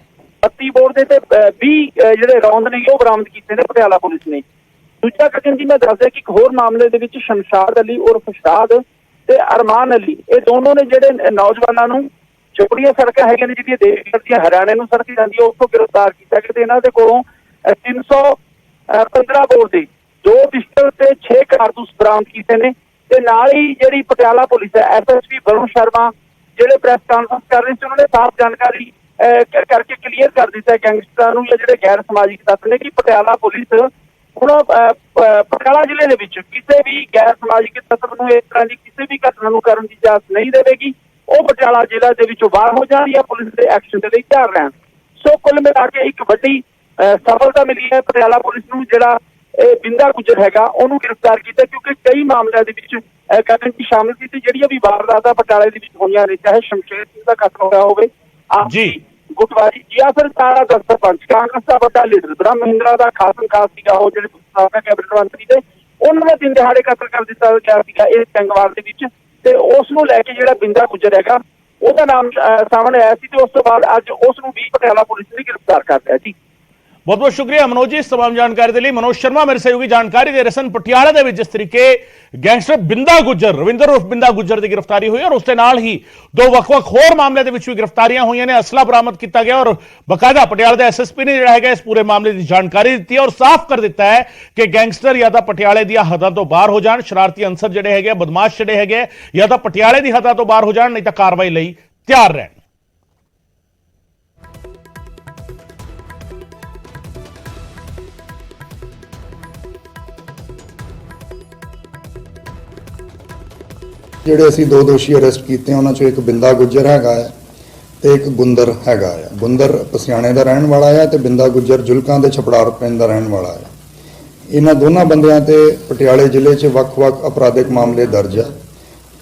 32 ਬੋਰ ਦੇ ਤੇ 20 ਜਿਹੜੇ ਰੌਂਦ ਨੇ ਉਹ ਬਰਾਮਦ ਕੀਤੇ ਨੇ ਪਟਿਆਲਾ ਪੁਲਿਸ ਨੇ। ਦੂਜਾ ਕਥਨ ਜੀ ਮੈਂ ਦੱਸਦਾ ਕਿ ਇੱਕ ਹੋਰ ਮਾਮਲੇ ਦੇ ਵਿੱਚ ਸ਼ਮਸ਼ਾਦ ਅਲੀ ਉਰਫ ਸ਼ਾਦ ਤੇ ਅਰਮਾਨ ਅਲੀ, ਇਹ ਦੋਨੋਂ ਨੇ ਜਿਹੜੇ ਨੌਜਵਾਨਾਂ ਨੂੰ ਚੁਪੜੀਆਂ ਸੜਕਾਂ ਹੈਗੀਆਂ ਨੇ ਜਿਹੜੀਆਂ ਦੇਸ਼ ਦੀਆਂ ਹਰਿਆਣੇ ਨੂੰ ਸੜਕ ਜਾਂਦੀ ਹੈ, ਉੱਥੋਂ ਗ੍ਰਿਫਤਾਰ ਕੀਤਾ ਕਿ ਇਹਨਾਂ ਦੇ ਕੋਲੋਂ 315 ਬੋਰ ਦੇ 2 ਪਿਸਟਲ ਤੇ 6 ਕਾਰਤੂਸ ਬਰਾਮਦ ਕੀਤੇ ਨੇ। ਤੇ ਨਾਲ ਹੀ ਜਿਹੜੀ ਪਟਿਆਲਾ ਪੁਲਿਸ ਹੈ, ਐਸਐਸਪੀ ਵਰੁਣ ਸ਼ਰਮਾ ਜਿਹੜੇ ਪ੍ਰੈਸ ਕਾਨਫਰੰਸ ਕਰ ਰਹੇ ਸੀ, ਉਹਨਾਂ ਨੇ ਸਾਫ਼ ਜਾਣਕਾਰੀ ਕਰਕੇ ਕਲੀਅਰ ਕਰ ਦਿੱਤਾ ਗੈਂਗਸਟਰਾਂ ਨੂੰ ਜਾਂ ਜਿਹੜੇ ਗੈਰ ਸਮਾਜਿਕ ਤੱਤ ਨੇ ਕਿ ਪਟਿਆਲਾ ਪੁਲਿਸ ਹੁਣ ਪਟਿਆਲਾ ਜ਼ਿਲ੍ਹੇ ਦੇ ਵਿੱਚ ਕਿਸੇ ਵੀ ਗੈਰ ਸਮਾਜਿਕ ਤੱਤ ਨੂੰ ਇਸ ਤਰ੍ਹਾਂ ਦੀ ਕਿਸੇ ਵੀ ਘਟਨਾ ਨੂੰ ਕਰਨ ਦੀ ਇਜਾਜ਼ਤ ਨਹੀਂ ਦੇਵੇਗੀ। ਉਹ ਪਟਿਆਲਾ ਜ਼ਿਲ੍ਹਾ ਦੇ ਵਿੱਚੋਂ ਬਾਹਰ ਹੋ ਜਾਣ ਜਾਂ ਪੁਲਿਸ ਦੇ ਐਕਸ਼ਨ ਦੇ ਲਈ ਤਿਆਰ ਰਹਿਣ। ਸੋ ਕੁੱਲ ਮਿਲਾ ਕੇ ਇੱਕ ਵੱਡੀ ਸਫਲਤਾ ਮਿਲੀ ਹੈ ਪਟਿਆਲਾ ਪੁਲਿਸ ਨੂੰ, ਜਿਹੜਾ ਇਹ ਬਿੰਦਾ ਗੁੱਜਰ ਹੈਗਾ ਉਹਨੂੰ ਗ੍ਰਿਫਤਾਰ ਕੀਤਾ, ਕਿਉਂਕਿ ਕਈ ਮਾਮਲਿਆਂ ਦੇ ਵਿੱਚ ਕਤਲ ਦੀ ਸ਼ਾਮਿਲ ਸੀ ਤੇ ਜਿਹੜੀਆਂ ਵੀ ਵਾਰਦਾਤਾਂ ਪਟਿਆਲੇ ਦੇ ਵਿੱਚ ਹੋਈਆਂ ਨੇ, ਚਾਹੇ ਸ਼ਮਸ਼ੇਰ ਸਿੰਘ ਦਾ ਕਤਲ ਹੋਇਆ ਹੋਵੇ, ਆਪ ਜੀ ਗੁਟਵਾਰੀ ਜਾਂ ਫਿਰ ਤਾਰਾ ਦਾ ਸਰਪੰਚ, ਕਾਂਗਰਸ ਦਾ ਵੱਡਾ ਲੀਡਰ ਬ੍ਰਹਮ ਮਹਿੰਦਰਾ ਦਾ ਖਾਸ ਸੀਗਾ, ਉਹ ਜਿਹੜੇ ਸਾਬਕਾ ਕੈਬਨਿਟ ਮੰਤਰੀ ਦੇ, ਉਹਨਾਂ ਦਾ 3 ਦਿਹਾੜੇ ਕਤਲ ਕਰ ਦਿੱਤਾ ਗਿਆ ਸੀਗਾ ਇਸ ਗੈਂਗਵਾਰ ਦੇ ਵਿੱਚ। ਤੇ ਉਸ ਨੂੰ ਲੈ ਕੇ ਜਿਹੜਾ ਬਿੰਦਾ ਗੁੱਜਰ ਹੈਗਾ ਉਹਦਾ ਨਾਮ ਸਾਹਮਣੇ ਆਇਆ ਸੀ ਤੇ ਉਸ ਤੋਂ ਬਾਅਦ ਅੱਜ ਉਸ ਨੂੰ ਵੀ ਪਟਿਆਲਾ ਪੁਲਿਸ ਨੇ ਗ੍ਰਿਫਤਾਰ ਕਰ ਲਿਆ ਜੀ। बहुत बहुत शुक्रिया मनोज जी इस तमाम जानकारी के लिए। मनोज शर्मा मेरे सहयोगी जानकारी दे रहे हैं। पटियाला दे विच जिस तरीके गैंगस्टर बिंदा गुज्जर रविंदर उर्फ बिंदा गुज्जर की गिरफ्तारी हुई और उसके नाल ही 2 ਵੱਖ-ਵੱਖ होर मामले दे विच भी गिरफ्तारियां हुई ने, असला बरामद किया गया और बकायदा पटियाला के एसएसपी ने जिहड़ा है इस पूरे मामले की जानकारी दी है और साफ कर दिता है कि गैंगस्टर या तो पटियाले दी हदां तो बाहर हो जाण, शरारती अंसर जिहड़े हैगे बदमाश जिहड़े हैगे या तो पटियाले की हदां तो बाहर हो जाण, नहीं तो कार्रवाई लई तैयार रहण। ਜਿਹੜੇ ਅਸੀਂ 2 ਦੋਸ਼ੀ ਅਰੈਸਟ ਕੀਤੇ ਉਹਨਾਂ ਚੋਂ ਇੱਕ ਬਿੰਦਾ ਗੁੱਜਰ ਹੈਗਾ ਹੈ ਤੇ ਇੱਕ ਗੁੰਦਰ ਹੈਗਾ ਹੈ। ਗੁੰਦਰ ਪਸਿਆਣੇ ਦਾ ਰਹਿਣ ਵਾਲਾ ਹੈ ਤੇ ਬਿੰਦਾ ਗੁੱਜਰ ਜੁਲਕਾਂ ਦੇ ਛਪੜਾਰ ਪਿੰਡ ਦਾ ਰਹਿਣ ਵਾਲਾ ਹੈ। ਇਹਨਾਂ ਦੋਨਾਂ ਬੰਦਿਆਂ ਤੇ ਪਟਿਆਲੇ ਜ਼ਿਲ੍ਹੇ 'ਚ ਵੱਖ-ਵੱਖ ਅਪਰਾਧਿਕ ਮਾਮਲੇ ਦਰਜ ਹੈ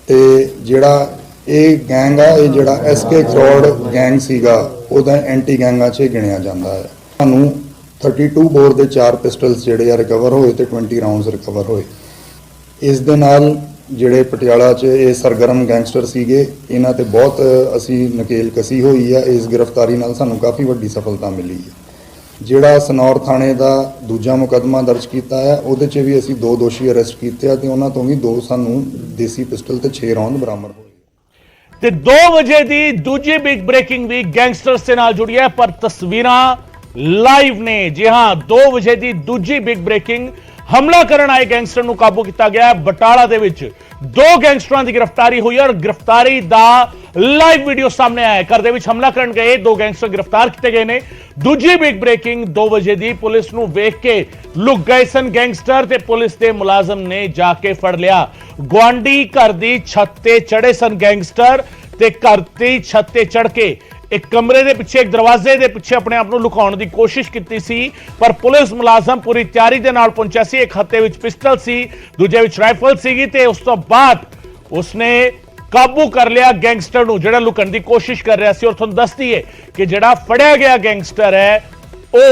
ਤੇ ਜਿਹੜਾ ਇਹ ਗੈਂਗ ਆ, ਇਹ ਜਿਹੜਾ ਐਸਕੇ ਫਰਾਡ ਗੈਂਗ ਸੀਗਾ ਉਹਦਾ ਐਂਟੀ ਗੈਂਗਾਂ 'ਚ ਗਿਣਿਆ ਜਾਂਦਾ ਹੈ। ਸਾਨੂੰ 32 ਬੋਰ ਦੇ 4 ਪਿਸਟਲਸ ਜਿਹੜੇ ਆ ਰਿਕਵਰ ਹੋਏ ਤੇ 20 ਰਾਉਂਡਸ ਰਿਕਵਰ ਹੋਏ। ਇਸ ਦੇ ਨਾਲ ਜਿਹੜੇ ਪਟਿਆਲਾ 'ਚ ਇਹ ਸਰਗਰਮ ਗੈਂਗਸਟਰ ਸੀਗੇ ਇਹਨਾਂ ਤੇ ਬਹੁਤ ਅਸੀਂ ਨਕੇਲ ਕਸੀ ਹੋਈ ਆ। ਇਸ ਗ੍ਰਿਫਤਾਰੀ ਨਾਲ ਸਾਨੂੰ ਕਾਫੀ ਵੱਡੀ ਸਫਲਤਾ ਮਿਲੀ ਹੈ। ਜਿਹੜਾ ਸਨੌਰ ਥਾਣੇ ਦਾ ਦੂਜਾ ਮੁਕੱਦਮਾ ਦਰਜ ਕੀਤਾ ਹੈ ਉਹਦੇ 'ਚ ਵੀ ਅਸੀਂ 2 ਦੋਸ਼ੀ ਅਰੈਸਟ ਕੀਤੇ ਆ ਤੇ ਉਹਨਾਂ ਤੋਂ ਵੀ 2 ਸਾਨੂੰ ਦੇਸੀ ਪਿਸਟਲ ਤੇ 6 ਰੌਂਦ ਬਰਾਮਦ ਹੋਏ। ਤੇ 2 ਵਜੇ ਦੀ ਦੂਜੀ ਬਿਗ ਬ੍ਰੇਕਿੰਗ ਵੀ ਗੈਂਗਸਟਰਸ ਦੇ ਨਾਲ ਜੁੜੀ ਹੈ ਪਰ ਤਸਵੀਰਾਂ ਲਾਈਵ ਨੇ। ਜੀ ਹਾਂ, 2 ਵਜੇ ਦੀ ਦੂਜੀ ਬਿਗ ਬ੍ਰੇਕਿੰਗ हमला करन आए गैंगस्टर ਨੂੰ ਕਾਬੂ ਕੀਤਾ ਗਿਆ। ਬਟਾਲਾ ਦੇ ਵਿੱਚ 2 ਗੈਂਗਸਟਰਾਂ ਦੀ ਗ੍ਰਿਫਤਾਰੀ ਹੋਈ ਔਰ ਗ੍ਰਿਫਤਾਰੀ ਦਾ ਲਾਈਵ ਵੀਡੀਓ ਸਾਹਮਣੇ ਆਇਆ। ਘਰ ਦੇ ਵਿੱਚ ਹਮਲਾ ਕਰਨ ਗਏ 2 ਗੈਂਗਸਟਰ ਗ੍ਰਿਫਤਾਰ ਕੀਤੇ ਗਏ ਨੇ। ਦੂਜੀ ਬਿਗ ਬ੍ਰੇਕਿੰਗ 2 ਵਜੇ ਦੀ ਪੁਲਿਸ ਨੂੰ ਵੇਖ ਕੇ ਲੁਕ ਗਏ ਸਨ ਗੈਂਗਸਟਰ ਤੇ ਪੁਲਿਸ ਦੇ ਮੁਲਾਜ਼ਮ ਨੇ ਜਾ ਕੇ ਫੜ ਲਿਆ। ਗੁਆਂਢੀ ਘਰ ਦੀ ਛੱਤ ਤੇ ਚੜੇ ਸਨ ਗੈਂਗਸਟਰ ਤੇ ਘਰ ਦੀ ਛੱਤ ਤੇ ਚੜ ਕੇ एक कमरे के पिछे एक दरवाजे के पिछे अपने आप को लुकाउण की कोशिश की सी पर पुलिस मुलाजम पूरी तैयारी के नाल पहुंचा सी। एक हत्थे विच पिस्टल सी, दूजे विच राइफल सीगी ते उस तो बाद उसने काबू कर लिया गैंगस्टर नूं जिहड़ा लुकण की कोशिश कर रहा सी। और तुहानूं दस दईए कि जिहड़ा फड़िया गया गैंगस्टर है वो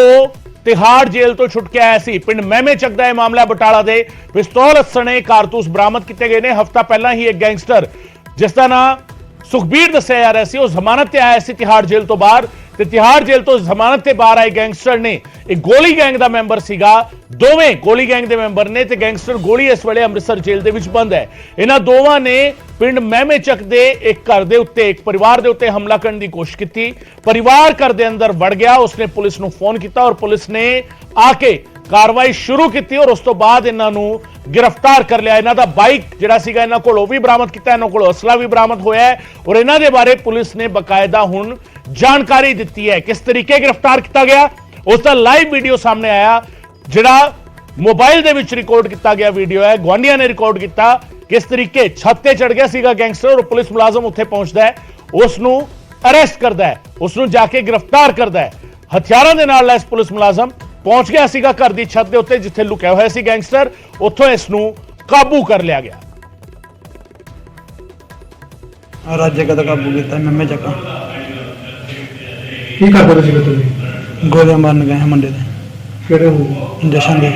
तिहाड़ जेल तो छुट के आया सी। पिंड महमे चक दा मामला बटाला दे पिस्तौल सने कारतूस बरामद किए गए ने। हफ्ता पहला ही एक गैंगस्टर जिसका नाम सुखबीर दस्या जा रहा सी वो जमानत ते आया सी तिहाड़ जेल तो बाहर ते तिहाड़ जेल तो जमानत ते बाहर आए गैंगस्टर ने एक गोली गैंग दा मैंबर सीगा। दोवें गोली गैंग दे मैंबर ने ते गैंगस्टर गोली इस वेले अमृतसर जेल दे विच बंद है। इन्हां दोवां ने पिंड महमे चक दे एक घर दे उत्ते एक परिवार दे उत्ते हमला करने की कोशिश की। परिवार घर दे अंदर वड़ गया, उसने पुलिस नूं फोन किया और पुलिस ने आके कार्रवाई शुरू की और उस तो बाद इन्हां नूं गिरफ्तार कर लिया। इन्हां दा बाइक जिहड़ा सीगा इन्हां कोलों भी बरामद किया, इन्हां कोलों असला भी बरामद होया है और इन्हां दे बारे पुलिस ने बकायदा हुण जानकारी दी है। किस तरीके गिरफ्तार किया गया उसका लाइव वीडियो सामने आया जिहड़ा मोबाइल दे विच रिकॉर्ड किया गया वीडियो है। गुआंढियां ने रिकॉर्ड किया किस तरीके छत ते चढ़ गया सीगा गैंगस्टर और पुलिस मुलाजम उत्थे पहुंचदा है, उसनूं अरेस्ट करदा है, उसनूं जाके गिरफ्तार करदा है। हथियारां दे नाल लैस पुलिस मुलाजम ਪਹੁੰਚ ਗਿਆ ਸੀਗਾ ਘਰ ਦੀ ਛੱਤ ਦੇ ਉੱਤੇ ਜਿੱਥੇ ਲੁਕਿਆ ਹੋਇਆ ਸੀ ਗੈਂਗਸਟਰ। ਉੱਥੋਂ ਇਸ ਨੂੰ ਕਾਬੂ ਕਰ ਲਿਆ ਗਿਆ। ਰਾਜੇ ਕਾ ਕਾਬੂ ਕੀਤਾ ਮੈਂ ਚੱਕਾ ਕੀ ਕਰਦੇ ਸੀ ਤੁਸੀਂ? ਗੋਲੀਆਂ ਮਾਰਨ ਗਏ ਮੁੰਡੇ ਦੇ। ਕਿਹੜੇ ਹੋ? ਜਸ਼ਨ ਦੇ।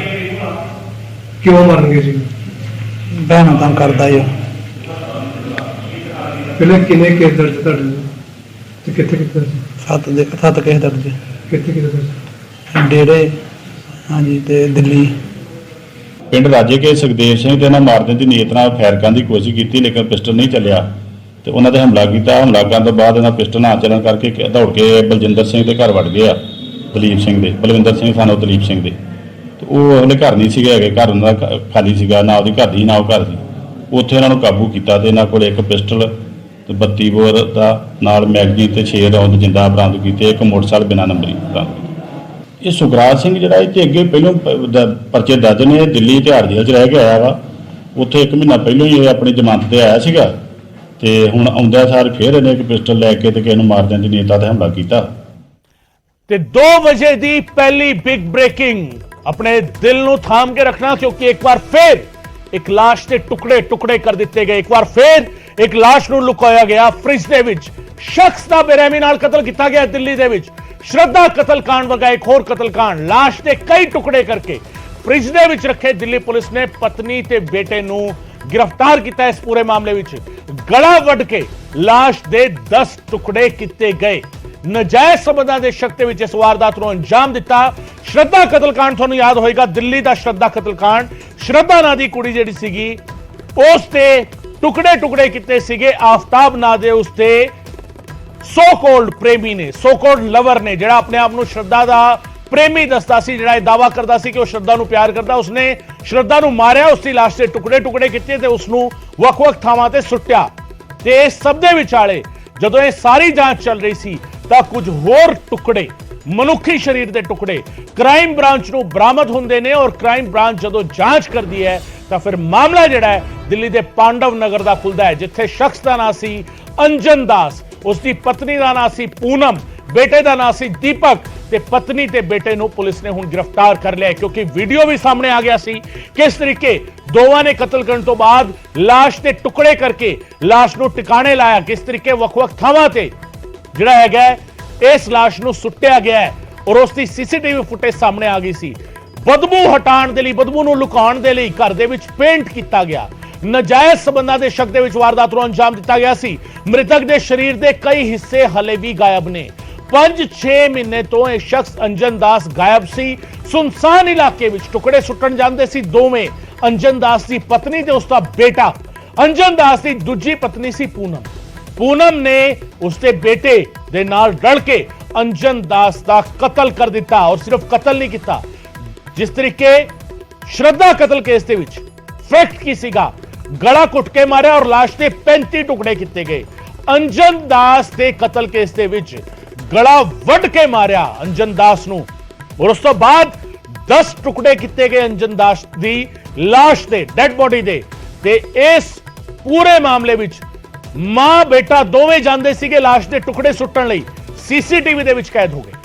ਕਿਉਂ ਮਾਰਨ ਗਏ ਸੀ? ਬਹਿਣ ਨੂੰ ਤੰਗ ਕਰਦਾ ਈ ਉਹ। ਪਹਿਲਾਂ ਕਿੰਨੇ ਕੇਸ ਦਰਜ ਤੁਹਾਡੇ ਤੇ ਕਿੱਥੇ ਕਿੱਥੇ ਸੀ? ਸੱਤ ਕੇਸ ਦਰਜ ਕਿੱਥੇ ਕਿੱਥੇ ਸੀ? ਡੇਰੇ ਹਾਂਜੀ ਤੇ ਦਿੱਲੀ। ਪਿੰਡ ਰਾਜੇ ਕੇ ਸੁਖਦੇਵ ਸਿੰਘ ਤੇ ਉਹਨਾਂ ਮਾਰਨ ਦੀ ਨੀਅਤ ਨਾਲ ਫਾਇਰ ਕਰਨ ਦੀ ਕੋਸ਼ਿਸ਼ ਕੀਤੀ, ਲੇਕਿਨ ਪਿਸਟਲ ਨਹੀਂ ਚੱਲਿਆ ਤੇ ਉਹਨਾਂ ਤੇ ਹਮਲਾ ਕੀਤਾ। ਹਮਲਾ ਕਰਨ ਤੋਂ ਬਾਅਦ ਇਹਨਾਂ ਪਿਸਟਲ ਨਾ ਚੱਲਣ ਕਰਕੇ ਦੌੜ ਕੇ ਬਲਜਿੰਦਰ ਸਿੰਘ ਦੇ ਘਰ ਵੜ ਗਏ ਆ, ਦਲੀਪ ਸਿੰਘ ਦੇ, ਬਲਵਿੰਦਰ ਸਿੰਘ ਸਾਨੂੰ ਦਲੀਪ ਸਿੰਘ ਦੇ। ਤੇ ਉਹ ਉਹਨੇ ਘਰ ਨਹੀਂ ਸੀਗੇ ਹੈਗੇ, ਘਰ ਉਹਨਾਂ ਦਾ ਖਾਲੀ ਸੀਗਾ, ਨਾ ਉਹਦੀ ਘਰ ਦੀ ਨਾ ਉਹ ਘਰ ਦੀ। ਉੱਥੇ ਉਹਨਾਂ ਨੂੰ ਕਾਬੂ ਕੀਤਾ ਤੇ ਇਹਨਾਂ ਕੋਲ ਇੱਕ ਪਿਸਟਲ ਤੇ 32 ਬੋਰ ਦਾ ਨਾਲ ਮੈਗਜ਼ੀਨ ਤੇ 6 ਰੌਂਦ ਜਿੰਦਾ ਬਰਾਮਦ ਕੀਤੇ, ਇੱਕ ਮੋਟਰਸਾਈਕਲ ਬਿਨਾਂ ਨੰਬਰੀ ਬਰਾਮਦ ਕੀਤਾ। ਇਹ ਸੁਖਰਾਜ ਸਿੰਘ ਜਿਹੜਾ ਇਹ ਤੇ ਅੱਗੇ ਪਹਿਲੋਂ ਪਰਚੇ ਦਰਜ ਨੇ, ਦਿੱਲੀ ਤਿਹਾੜ ਜੇਲ੍ਹ 'ਚ ਰਹਿ ਕੇ ਆਇਆ ਵਾ। ਉੱਥੇ 1 ਮਹੀਨਾ ਪਹਿਲੋਂ ਹੀ ਇਹ ਆਪਣੀ ਜ਼ਮਾਨਤ ਤੇ ਆਇਆ ਸੀਗਾ ਤੇ ਹੁਣ ਆਉਂਦਾ ਸਾਰ ਫਿਰ ਇਹਨੇ ਇੱਕ ਪਿਸਟਲ ਲੈ ਕੇ ਤੇ ਕਿਸੇ ਨੂੰ ਮਾਰ ਦੇਣ ਦੀ ਨੀਅਤ ਤੇ ਹਮਲਾ ਕੀਤਾ। ਤੇ 2 ਵਜੇ ਦੀ ਪਹਿਲੀ ਬਿਗ ਬ੍ਰੇਕਿੰਗ। ਆਪਣੇ ਦਿਲ ਨੂੰ ਥਾਮ ਕੇ ਰੱਖਣਾ क्योंकि एक बार फिर एक लाश के टुकड़े टुकड़े कर दिते गए। एक बार फिर एक लाश ਨੂੰ ਲੁਕਾਇਆ ਗਿਆ ਫ੍ਰਿਜ ਦੇ ਵਿੱਚ। ਸ਼ਖਸ ਦਾ ਬੇਰਹਿਮੀ ਨਾਲ ਕਤਲ ਕੀਤਾ ਗਿਆ ਦਿੱਲੀ ਦੇ ਵਿੱਚ। ਸ਼ਰਧਾ ਕਤਲकांड ਵਰਗਾ ਇੱਕ ਹੋਰ ਕਤਲकांड ਲਾਸ਼ ਦੇ ਕਈ ਟੁਕੜੇ ਕਰਕੇ ਫ੍ਰਿਜ ਦੇ ਵਿੱਚ ਰੱਖੇ। ਦਿੱਲੀ ਪੁਲਿਸ ਨੇ ਪਤਨੀ ਤੇ ਬੇਟੇ ਨੂੰ गिरफ्तार किया। इस पूरे मामले में गला वड के लाश दे 10 टुकड़े किए गए। नजायज संबंधां दे शक दे विच इस वारदात नूं अंजाम दिता। श्रद्धा कतलकांड तुहानूं याद होएगा, दिल्ली दा श्रद्धा कतलकांड। श्रद्धा नां दी कुड़ी जिहड़ी सीगी उस ते टुकड़े टुकड़े किए सीगे। आफ्ताब नां दे उसते सो कॉल्ड प्रेमी ने, सो कॉल्ड लवर ने, जिहड़ा अपने आप नूं श्रद्धा दा प्रेमी दसदा सी, जिहड़ा दावा करदा सी कि वह श्रद्धा नूं प्यार करदा, उसने श्रद्धा नूं मारिया, उसकी लाश के टुकड़े टुकड़े किए ते उसनूं वख-वख थावां ते सुट्टिया। ते इस सब दे विचाले जदों ये सारी जांच चल रही सी तां कुछ होर टुकड़े, मनुखी शरीर के टुकड़े क्राइम ब्रांच नूं बरामद हुंदे ने। और क्राइम ब्रांच जदों जांच करदी है तां फिर मामला जिहड़ा है दिल्ली के पांडव नगर का खुलदा है, जिथे शख्स का नाम सी अंजन दास, उसकी पत्नी का नाम सी पूनम, बेटे का नाम सी दीपक ते पत्नी ते बेटे नूं पुलिस ने हुण गिरफ्तार कर लिया। क्योंकि वीडियो भी सामने आ गया सी किस तरीके दोवां ने कतल करने तो बाद लाश के टुकड़े करके लाश नूं टिकाणे लाया, किस तरीके वख-वख थावां ते जिहड़ा हैगा इस लाश नूं सुट्टिया गया है। और उसकी सीसीटीवी फुटेज सामने आ गई सी। बदबू हटाउण दे लई, बदबू नूं लुकाउण दे लई घर दे विच पेंट कीता गया। नजायज संबंधां दे शक दे विच वारदात नूं अंजाम दिता गया सी। मृतक दे शरीर दे कई हिस्से हले भी गायब ने। 5-6 महीने तो यह शख्स अंजन दास गायब सी। सुनसान इलाके में टुकड़े सुट्टण जांदे सी दोवें, अंजन दास की पत्नी ते उसका बेटा। अंजन दास की दूजी पत्नी सी पूनम। पूनम ने उसके बेटे दे नाल रल के अंजन दास का कतल कर दिता। और सिर्फ कतल नहीं किया, जिस तरीके श्रद्धा कतल केस दे विच फैक्ट की सीगा, गला कुट के मारे और लाश के 35 टुकड़े किए गए। अंजन दास के कतल केस दे विच गला वड के मारिया अंजन दास नूं। और उस तो बाद 10 टुकड़े किए गए अंजन दास दी लाश दे, डेड बॉडी दे। ते इस पूरे मामले विच मां बेटा दोवें जांदे सीगे लाश दे टुकड़े सुट्टण लई। सीसीटीवी दे विच कैद हो गए।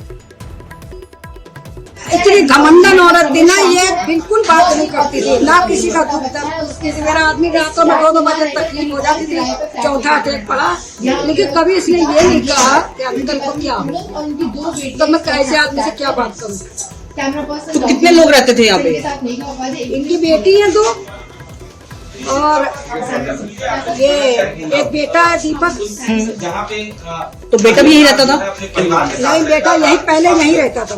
इतनी घमंडन औरत थी ना, ये बिल्कुल बात नहीं करती थी, ना किसी का दुख था। मेरा आदमी रातों में 2-2 बजे तकलीफ हो जाती थी, चौथा अटैक पड़ा, लेकिन कभी इसने ये नहीं कहा कि अंकल को क्या हो। तो मैं कैसे आदमी से क्या बात करूँ। तो कितने लोग रहते थे यहाँ पे? इनकी बेटी है 2 और ये एक बेटा है दीपक। तो बेटा भी यही रहता था? नहीं, बेटा यही पहले यहीं रहता था।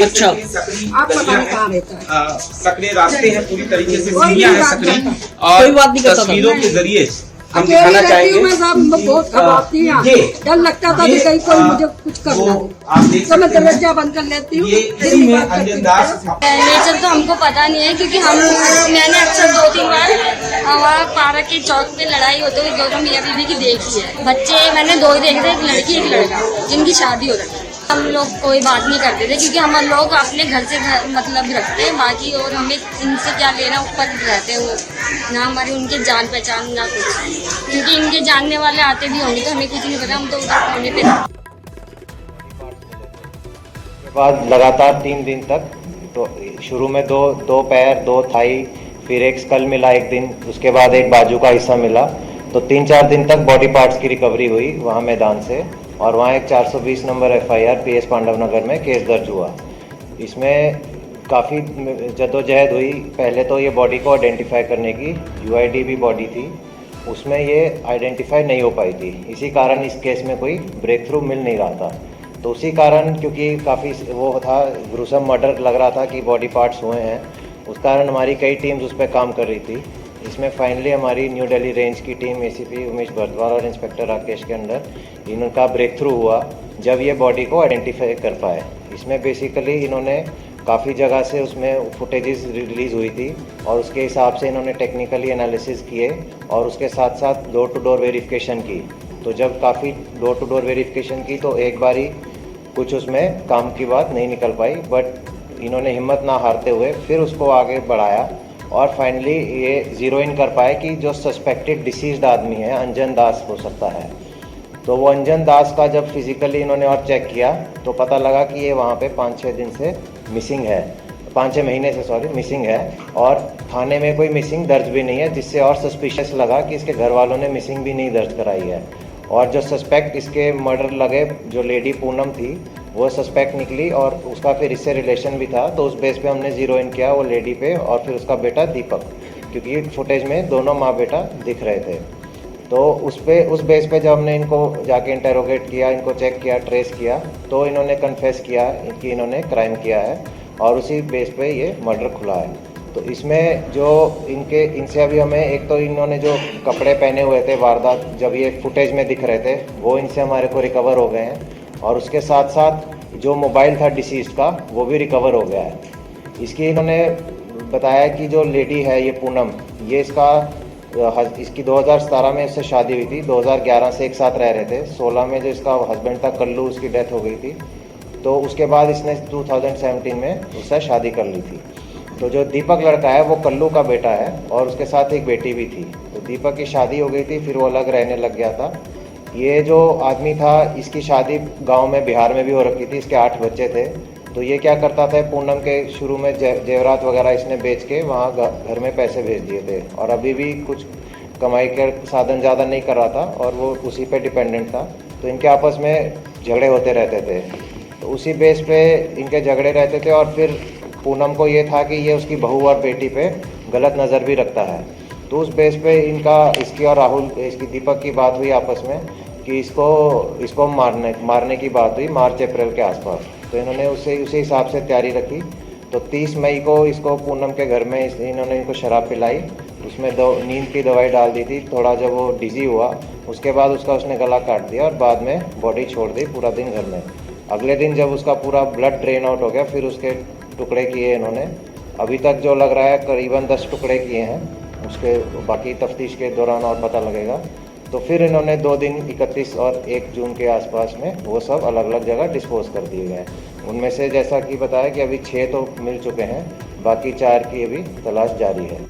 अच्छा, आप पता नहीं कहाँ रहता है। सक्रिय रास्ते हैं पूरी तरीके से, कोई सीढ़ियां हैं बात सक्रिय, नहीं। और कोई बात नहीं करता था। तस्वीरों के जरिए हम अकेली दिखाना रहती चाहेंगे। हूँ मैं, सब बहुत घबराती हूँ, डर लगता था कि कहीं कोई मुझे कुछ कर ना दे, तो मैं दरवाजा बंद कर लेती हूँ। नेचर तो हमको पता नहीं है, क्योंकि मैंने अक्सर 2-3 बार हमारा पार्क के चौक पे लड़ाई होते हुए दोनों मियाँ बीवी की देखी है। बच्चे मैंने 2 ही देखे थे, एक लड़की एक लड़का, जिनकी शादी हो रही है। हम लोग कोई बात नहीं करते थे, क्योंकि हम लोग अपने घर से मतलब रखते हैं बाकी, और हमें इनसे क्या लेना, ऊपर रहते हो ना, हमारी उनके जान पहचान ना कुछ, क्योंकि इनके जानने वाले आते भी होंगे तो हमें कुछ नहीं पता। हम तो उधर कोने पे बाद लगातार 3 दिन तक तो शुरू में दो पैर, 2 थाई, फिर एक स्कल मिला एक दिन, उसके बाद एक बाजू का हिस्सा मिला। तो 3-4 दिन तक बॉडी पार्ट्स की रिकवरी हुई वहाँ मैदान से, और वहाँ एक 420 नंबर FIR PS पांडव नगर में केस दर्ज हुआ। इसमें काफ़ी जद्दोजहद हुई। पहले तो ये बॉडी को आइडेंटिफाई करने की, UID बॉडी थी, उसमें ये आइडेंटिफाई नहीं हो पाई थी। इसी कारण इस केस में कोई ब्रेक थ्रू मिल नहीं रहा था। तो उसी कारण, क्योंकि काफ़ी वो था, ग्रुसम मर्डर लग रहा था कि बॉडी पार्ट्स हुए हैं, उस कारण हमारी कई टीम्स उस पर काम कर रही थी। इसमें फाइनली हमारी न्यू दिल्ली रेंज की टीम ACP उमेश बर्दवाल और इंस्पेक्टर राकेश के अंडर इनका ब्रेक थ्रू हुआ जब ये बॉडी को आइडेंटिफाई कर पाए। इसमें बेसिकली इन्होंने काफ़ी जगह से उसमें फुटेजेस रिलीज़ हुई थी, और उसके हिसाब से इन्होंने टेक्निकली एनालिसिस किए और उसके साथ साथ डोर टू डोर वेरिफिकेशन की। तो जब काफ़ी डोर टू डोर वेरिफिकेशन की तो एक बारी कुछ उसमें काम की बात नहीं निकल पाई, बट इन्होंने हिम्मत ना हारते हुए फिर उसको आगे बढ़ाया और फाइनली ये ज़ीरो इन कर पाए कि जो सस्पेक्टेड डिसीज्ड आदमी है अंजन दास हो सकता है। तो वो अंजन दास का जब फिजिकली इन्होंने और चेक किया तो पता लगा कि ये वहाँ पे 5-6 दिन से मिसिंग है, 5-6 महीने से मिसिंग है, और थाने में कोई मिसिंग दर्ज भी नहीं है, जिससे और सस्पिशियस लगा कि इसके घर वालों ने मिसिंग भी नहीं दर्ज कराई है। और जो सस्पेक्ट इसके मर्डर लगे, जो लेडी पूनम थी, वो सस्पेक्ट निकली और उसका फिर इससे रिलेशन भी था। तो उस बेस पे हमने ज़ीरो इन किया वो लेडी पे और फिर उसका बेटा दीपक, क्योंकि फुटेज में दोनों माँ बेटा दिख रहे थे। तो उस बेस पे जब हमने इनको जाके इंटेरोगेट किया, इनको चेक किया, ट्रेस किया, तो इन्होंने कन्फेस किया कि इन्होंने क्राइम किया है, और उसी बेस पे ये मर्डर खुला है। तो इसमें जो इनसे अभी हमें, एक तो इन्होंने जो कपड़े पहने हुए थे वारदात जब ये फुटेज में दिख रहे थे, वो इनसे हमारे को रिकवर हो गए हैं, और उसके साथ साथ जो मोबाइल था डिसीज का वो भी रिकवर हो गया है। इसकी इन्होंने बताया कि जो लेडी है ये पूनम, ये इसकी 2017 में इससे शादी हुई थी, 2011 से एक साथ रह रहे थे। 16 में जो इसका हस्बैंड था कल्लू, उसकी डेथ हो गई थी, तो उसके बाद इसने 2017 में उससे शादी कर ली थी। तो जो दीपक लड़का है वो कल्लू का बेटा है, और उसके साथ एक बेटी भी थी। तो दीपक की शादी हो गई थी, फिर वो अलग रहने लग गया था। ये जो आदमी था, इसकी शादी गांव में बिहार में भी हो रखी थी, इसके 8 बच्चे थे। तो ये क्या करता था, पूनम के शुरू में जेवरात वगैरह इसने बेच के वहाँ घर में पैसे भेज दिए थे, और अभी भी कुछ कमाई के साधन ज़्यादा नहीं कर रहा था और वो उसी पे डिपेंडेंट था। तो इनके आपस में झगड़े होते रहते थे, तो उसी बेस पे इनके झगड़े रहते थे। और फिर पूनम को ये था कि ये उसकी बहू और बेटी पे गलत नज़र भी रखता है। तो उस बेस पे इसकी और राहुल, इसकी दीपक की बात हुई आपस में कि इसको मारने की बात हुई मार्च-अप्रैल के आसपास। तो इन्होंने उसी हिसाब से तैयारी रखी। तो 30 मई को इसको पूनम के घर में इन्होंने इनको शराब पिलाई, उसमें नींद की दवाई डाल दी थी। थोड़ा जब वो डिजी हुआ उसके बाद उसने गला काट दिया और बाद में बॉडी छोड़ दी पूरा दिन घर में। अगले दिन जब उसका पूरा ब्लड ड्रेन आउट हो गया फिर उसके टुकड़े किए इन्होंने। अभी तक जो लग रहा है करीबन 10 टुकड़े किए हैं, उसके बाकी तफ्तीश के दौरान और पता लगेगा। तो फिर इन्होंने 2 दिन 31 और 1 जून के आसपास में वो सब अलग अलग जगह डिस्पोज कर दिए गए। उनमें से जैसा कि बताया कि अभी 6 तो मिल चुके हैं, बाकी 4 की अभी तलाश जारी है।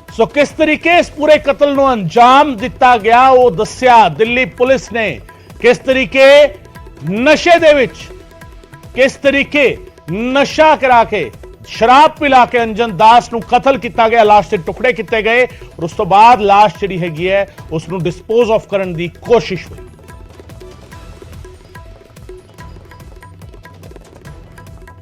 सो किस तरीके इस पूरे कत्ल ਨੂੰ ਅੰਜਾਮ ਦਿੱਤਾ ਗਿਆ ਉਹ ਦੱਸਿਆ ਦਿੱਲੀ ਪੁਲਿਸ ਨੇ। ਕਿਸ ਤਰੀਕੇ ਨਸ਼ੇ ਦੇ ਵਿੱਚ, ਕਿਸ ਤਰੀਕੇ ਨਸ਼ਾ ਕਰਾ ਕੇ, ਸ਼ਰਾਬ ਪਿਲਾ ਕੇ ਅੰਜਨ ਦਾਸ ਨੂੰ ਕਤਲ ਕੀਤਾ ਗਿਆ, ਲਾਸ਼ ਦੇ ਟੁਕੜੇ ਕੀਤੇ ਗਏ, ਔਰ ਉਸ ਤੋਂ ਬਾਅਦ ਲਾਸ਼ ਜਿਹੜੀ ਹੈਗੀ ਹੈ ਉਸ ਨੂੰ ਡਿਸਪੋਜ਼ ਆਫ ਕਰਨ ਦੀ ਕੋਸ਼ਿਸ਼ ਹੋਈ।